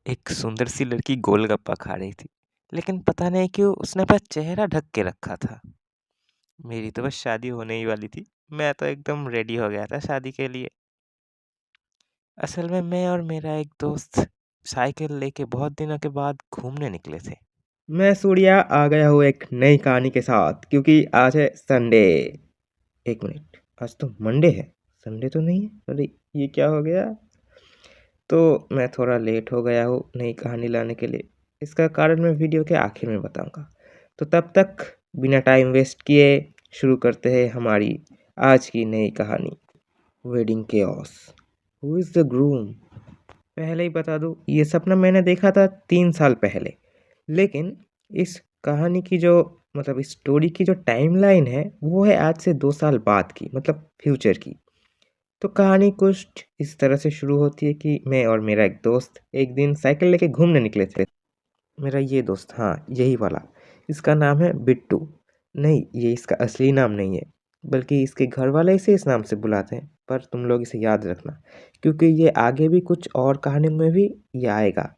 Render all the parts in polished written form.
एक सुंदर सी लड़की गोलगप्पा खा रही थी, लेकिन पता नहीं क्यों उसने अपना चेहरा ढक के रखा था। मेरी तो बस शादी होने ही वाली थी। मैं तो एकदम रेडी हो गया था शादी के लिए। असल में मैं और मेरा एक दोस्त साइकिल लेके बहुत दिनों के बाद घूमने निकले थे। मैं सूर्या आ गया हूँ एक नई कहानी के साथ क्योंकि आज है संडे। एक मिनट, आज तो मंडे है, संडे तो नहीं है। अरे ये क्या हो गया? तो मैं थोड़ा लेट हो गया हूँ नई कहानी लाने के लिए। इसका कारण मैं वीडियो के आखिर में बताऊंगा। तो तब तक बिना टाइम वेस्ट किए शुरू करते हैं हमारी आज की नई कहानी, wedding chaos. Who is the groom? पहले ही बता दूं, ये सपना मैंने देखा था 3 साल पहले। लेकिन इस कहानी की जो इस स्टोरी की जो टाइमलाइन है वो है आज से 2 साल बाद की, मतलब फ्यूचर की। तो कहानी कुछ इस तरह से शुरू होती है कि मैं और मेरा एक दोस्त एक दिन साइकिल लेके घूमने निकले थे। मेरा ये दोस्त, हाँ यही वाला। इसका नाम है बिट्टू। नहीं, ये इसका असली नाम नहीं है, बल्कि इसके घर वाले इसे इस नाम से बुलाते हैं। पर तुम लोग इसे याद रखना, क्योंकि ये आगे भी कुछ और कहानियों में भी ये आएगा।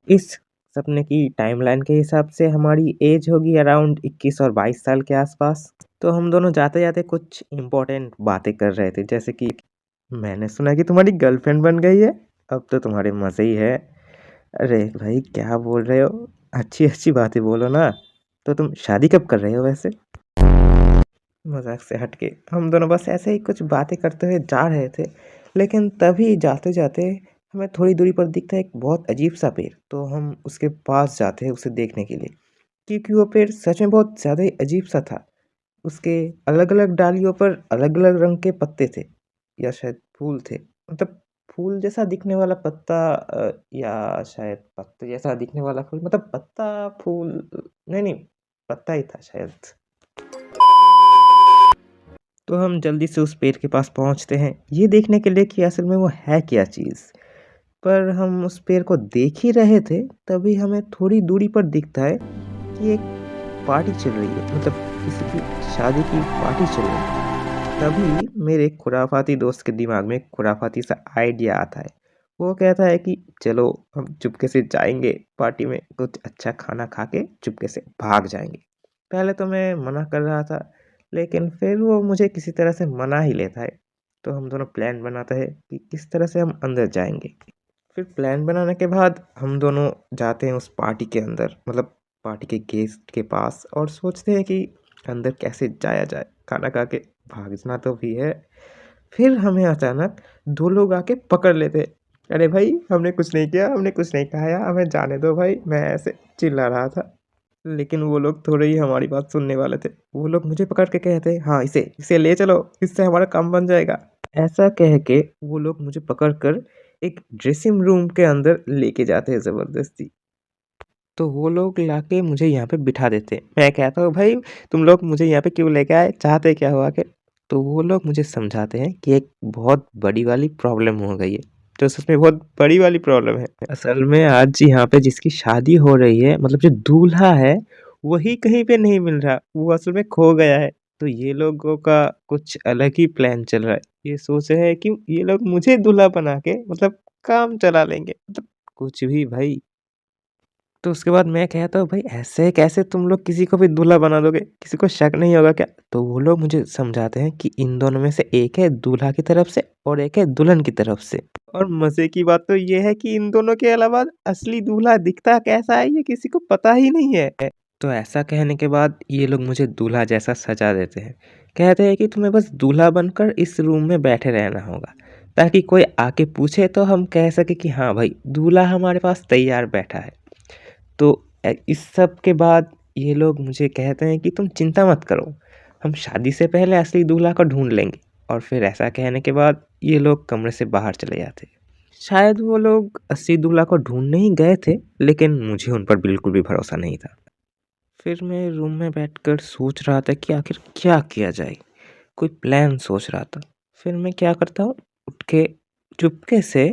इस सपने की टाइमलाइन के हिसाब से हमारी एज होगी अराउंड 21 और 22 साल के आसपास। तो हम दोनों जाते जाते कुछ इम्पोर्टेंट बातें कर रहे थे, जैसे कि मैंने सुना कि तुम्हारी गर्लफ्रेंड बन गई है, अब तो तुम्हारे मज़े ही है। अरे भाई क्या बोल रहे हो? अच्छी अच्छी बातें बोलो ना। तो तुम शादी कब कर रहे हो वैसे? मजाक से हटके हम दोनों बस ऐसे ही कुछ बातें करते हुए जा रहे थे। लेकिन तभी जाते जाते हमें थोड़ी दूरी पर दिखता है एक बहुत अजीब सा पेड़। तो हम उसके पास जाते हैं उसे देखने के लिए, क्योंकि वो पेड़ सच में बहुत ज़्यादा ही अजीब सा था। उसके अलग अलग डालियों पर अलग अलग रंग के पत्ते थे, या शायद फूल थे। मतलब फूल जैसा दिखने वाला पत्ता, या शायद पत्ते जैसा दिखने वाला फूल, मतलब पत्ता फूल। नहीं नहीं, पत्ता ही था शायद। तो हम जल्दी से उस पेड़ के पास पहुंचते हैं, ये देखने के लिए कि असल में वो है क्या चीज़। पर हम उस पेड़ को देख ही रहे थे, तभी हमें थोड़ी दूरी पर दिखता है कि एक पार्टी चल रही है, मतलब किसी की शादी की पार्टी चल रही है। तभी मेरे खुराफाती दोस्त के दिमाग में एक खुराफाती सा आइडिया आता है। वो कहता है कि चलो हम चुपके से जाएंगे पार्टी में, कुछ अच्छा खाना खा के चुपके से भाग जाएंगे। पहले तो मैं मना कर रहा था, लेकिन फिर वो मुझे किसी तरह से मना ही लेता है। तो हम दोनों प्लान बनाते हैं कि किस तरह से हम अंदर जाएंगे। फिर प्लान बनाने के बाद हम दोनों जाते हैं उस पार्टी के अंदर, मतलब पार्टी के गेस्ट के पास, और सोचते हैं कि अंदर कैसे जाया जाए। खाना खा के भागना तो भी है। फिर हमें अचानक दो लोग आके पकड़ लेते हैं। अरे भाई हमने कुछ नहीं किया, हमने कुछ नहीं खाया, हमें जाने दो भाई, मैं ऐसे चिल्ला रहा था। लेकिन वो लोग थोड़े ही हमारी बात सुनने वाले थे। वो लोग मुझे पकड़ के कहते, हाँ इसे इसे ले चलो, इससे हमारा काम बन जाएगा। ऐसा कह के वो लोग मुझे पकड़ कर एक ड्रेसिंग रूम के अंदर लेके जाते हैं ज़बरदस्ती। तो वो लोग लाके मुझे यहाँ पे बिठा देते हैं। मैं कहता हूँ, भाई तुम लोग मुझे यहाँ पे क्यों लेके आए, चाहते क्या हो आखिर? तो वो लोग मुझे समझाते हैं कि एक बहुत बड़ी वाली प्रॉब्लम हो गई है, जो सच में बहुत बड़ी वाली प्रॉब्लम है। असल में आज यहाँ पे जिसकी शादी हो रही है, मतलब जो दूल्हा है, वही कहीं पे नहीं मिल रहा, वो असल में खो गया है। तो ये लोगों का कुछ अलग ही प्लान चल रहा है। ये सोच रहे हैं कि ये लोग मुझे दूल्हा बना के मतलब काम चला लेंगे, मतलब कुछ भी भाई। तो उसके बाद मैं कहता हूँ, भाई ऐसे कैसे तुम लोग किसी को भी दूल्हा बना दोगे, किसी को शक नहीं होगा क्या? तो वो लोग मुझे समझाते हैं कि इन दोनों में से एक है दूल्हा की तरफ से और एक है दुल्हन की तरफ से। और मजे की बात तो ये है कि इन दोनों के अलावा असली दूल्हा दिखता कैसा है ये किसी को पता ही नहीं है। तो ऐसा कहने के बाद ये लोग मुझे दूल्हा जैसा सजा देते हैं। कहते हैं कि तुम्हें बस दूल्हा बनकर इस रूम में बैठे रहना होगा, ताकि कोई आके पूछे तो हम कह सके कि हाँ भाई दूल्हा हमारे पास तैयार बैठा है। तो इस सब के बाद ये लोग मुझे कहते हैं कि तुम चिंता मत करो, हम शादी से पहले असली दूल्हा को ढूंढ लेंगे। और फिर ऐसा कहने के बाद ये लोग कमरे से बाहर चले जाते। शायद वो लोग असली दूल्हा को ढूंढने ही गए थे, लेकिन मुझे उन पर बिल्कुल भी भरोसा नहीं था। फिर मैं रूम में बैठकर सोच रहा था कि आखिर क्या किया जाए, कोई प्लान सोच रहा था। फिर मैं क्या करता हूँ, उठ के चुपके से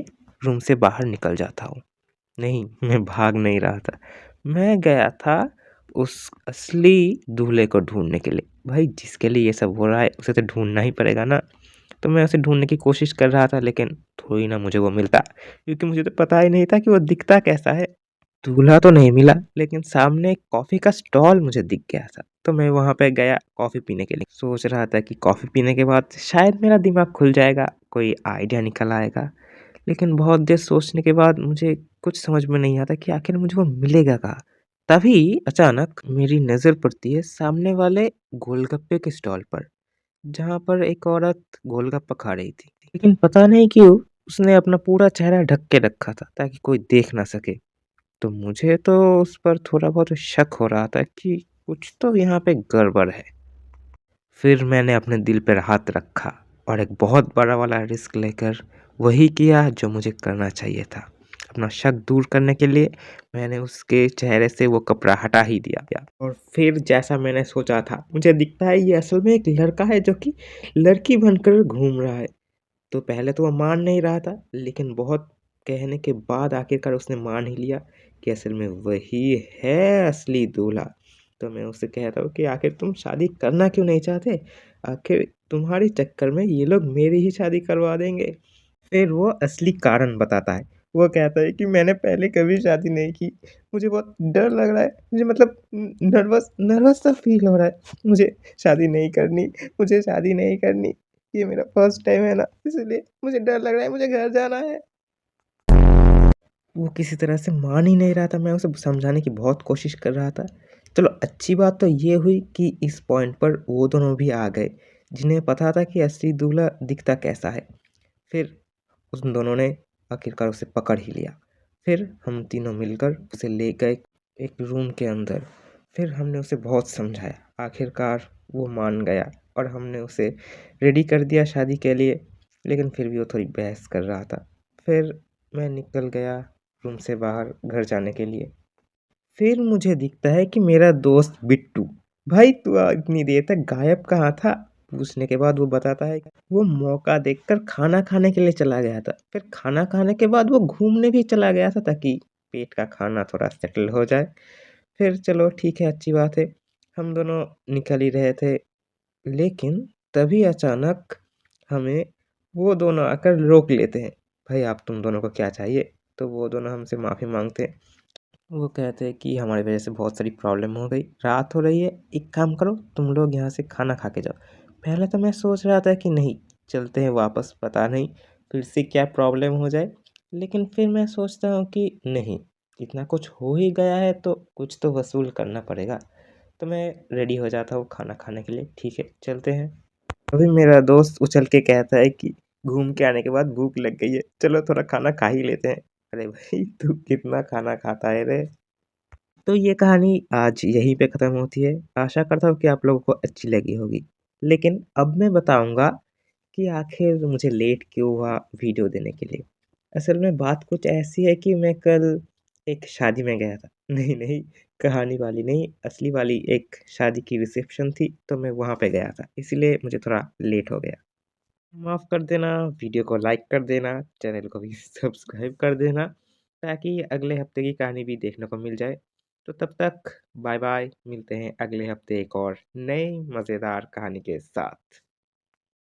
रूम से बाहर निकल जाता हूँ। नहीं, मैं भाग नहीं रहा था, मैं गया था उस असली दूल्हे को ढूंढने के लिए। भाई जिसके लिए ये सब हो रहा है उसे तो ढूंढना ही पड़ेगा ना। तो मैं उसे ढूँढने की कोशिश कर रहा था, लेकिन थोड़ी ना मुझे वो मिलता, क्योंकि मुझे तो पता ही नहीं था कि वो दिखता कैसा है। दूल्हा तो नहीं मिला, लेकिन सामने एक कॉफ़ी का स्टॉल मुझे दिख गया था। तो मैं वहाँ पे गया कॉफ़ी पीने के लिए। सोच रहा था कि कॉफ़ी पीने के बाद शायद मेरा दिमाग खुल जाएगा, कोई आइडिया निकल आएगा। लेकिन बहुत देर सोचने के बाद मुझे कुछ समझ में नहीं आता कि आखिर मुझे वो मिलेगा कहाँ? तभी अचानक मेरी नज़र पड़ती है सामने वाले गोलगप्पे के स्टॉल पर, जहाँ पर एक औरत गोलगप्पा खा रही थी। लेकिन पता नहीं क्यों उसने अपना पूरा चेहरा ढक के रखा था, ताकि कोई देख ना सके। तो मुझे तो उस पर थोड़ा बहुत शक हो रहा था कि कुछ तो यहाँ पे गड़बड़ है। फिर मैंने अपने दिल पर हाथ रखा और एक बहुत बड़ा वाला रिस्क लेकर वही किया जो मुझे करना चाहिए था। अपना शक दूर करने के लिए मैंने उसके चेहरे से वो कपड़ा हटा ही दिया और फिर जैसा मैंने सोचा था, मुझे दिखता है ये असल में एक लड़का है जो कि लड़की बनकर घूम रहा है। तो पहले तो वो मान नहीं रहा था, लेकिन बहुत कहने के बाद आखिरकार उसने मान ही लिया कि असल में वही है असली दूल्हा। तो मैं उससे कहता हूँ कि आखिर तुम शादी करना क्यों नहीं चाहते? आखिर तुम्हारे चक्कर में ये लोग मेरी ही शादी करवा देंगे। फिर वो असली कारण बताता है। वो कहता है कि मैंने पहले कभी शादी नहीं की। मुझे बहुत डर लग रहा है। मुझे मतलब नर्वस नर्वस सा फ़ील हो रहा है। मुझे शादी नहीं करनी, मुझे शादी नहीं करनी। ये मेरा फर्स्ट टाइम है ना, इसलिए मुझे डर लग रहा है, मुझे घर जाना है। वो किसी तरह से मान ही नहीं रहा था, मैं उसे समझाने की बहुत कोशिश कर रहा था। चलो अच्छी बात तो ये हुई कि इस पॉइंट पर वो दोनों भी आ गए, जिन्हें पता था कि असली दूल्हा दिखता कैसा है। फिर उन दोनों ने आखिरकार उसे पकड़ ही लिया। फिर हम तीनों मिलकर उसे ले गए एक रूम के अंदर। फिर हमने उसे बहुत समझाया। आखिरकार वो मान गया और हमने उसे रेडी कर दिया शादी के लिए, लेकिन फिर भी वो थोड़ी बहस कर रहा था। फिर मैं निकल गया रूम से बाहर घर जाने के लिए। फिर मुझे दिखता है कि मेरा दोस्त बिट्टू, भाई तू इतनी देर तक गायब कहाँ था? पूछने के बाद वो बताता है कि वो मौका देखकर खाना खाने के लिए चला गया था। फिर खाना खाने के बाद वो घूमने भी चला गया था, ताकि पेट का खाना थोड़ा सेटल हो जाए। फिर चलो ठीक है, अच्छी बात है। हम दोनों निकल ही रहे थे, लेकिन तभी अचानक हमें वो दोनों आकर रोक लेते हैं। भाई आप तुम दोनों को क्या चाहिए? तो वो दोनों हमसे माफ़ी माँगते हैं। वो कहते हैं कि हमारी वजह से बहुत सारी प्रॉब्लम हो गई, रात हो रही है, एक काम करो तुम लोग यहाँ से खाना खा के जाओ। पहले तो मैं सोच रहा था कि नहीं, चलते हैं वापस, पता नहीं फिर से क्या प्रॉब्लम हो जाए। लेकिन फिर मैं सोचता हूँ कि नहीं, इतना कुछ हो ही गया है तो कुछ तो वसूल करना पड़ेगा। तो मैं रेडी हो जाता हूँ खाना खाने के लिए, ठीक है चलते हैं। अभी मेरा दोस्त उछल के कहता है कि घूम के आने के बाद भूख लग गई है, चलो थोड़ा खाना खा ही लेते हैं। अरे भाई तू कितना खाना खाता है रे? तो ये कहानी आज यहीं पे ख़त्म होती है। आशा करता हूँ कि आप लोगों को अच्छी लगी होगी। लेकिन अब मैं बताऊँगा कि आखिर मुझे लेट क्यों हुआ वीडियो देने के लिए। असल में बात कुछ ऐसी है कि मैं कल एक शादी में गया था। नहीं, नहीं, कहानी वाली नहीं, असली वाली एक शादी की रिसेप्शन थी, तो मैं वहाँ पे गया था। इसीलिए मुझे थोड़ा लेट हो गया। माफ़ कर देना, वीडियो को लाइक कर देना, चैनल को भी सब्सक्राइब कर देना, ताकि अगले हफ्ते की कहानी भी देखने को मिल जाए। तो तब तक बाय बाय, मिलते हैं अगले हफ्ते एक और नई मज़ेदार कहानी के साथ।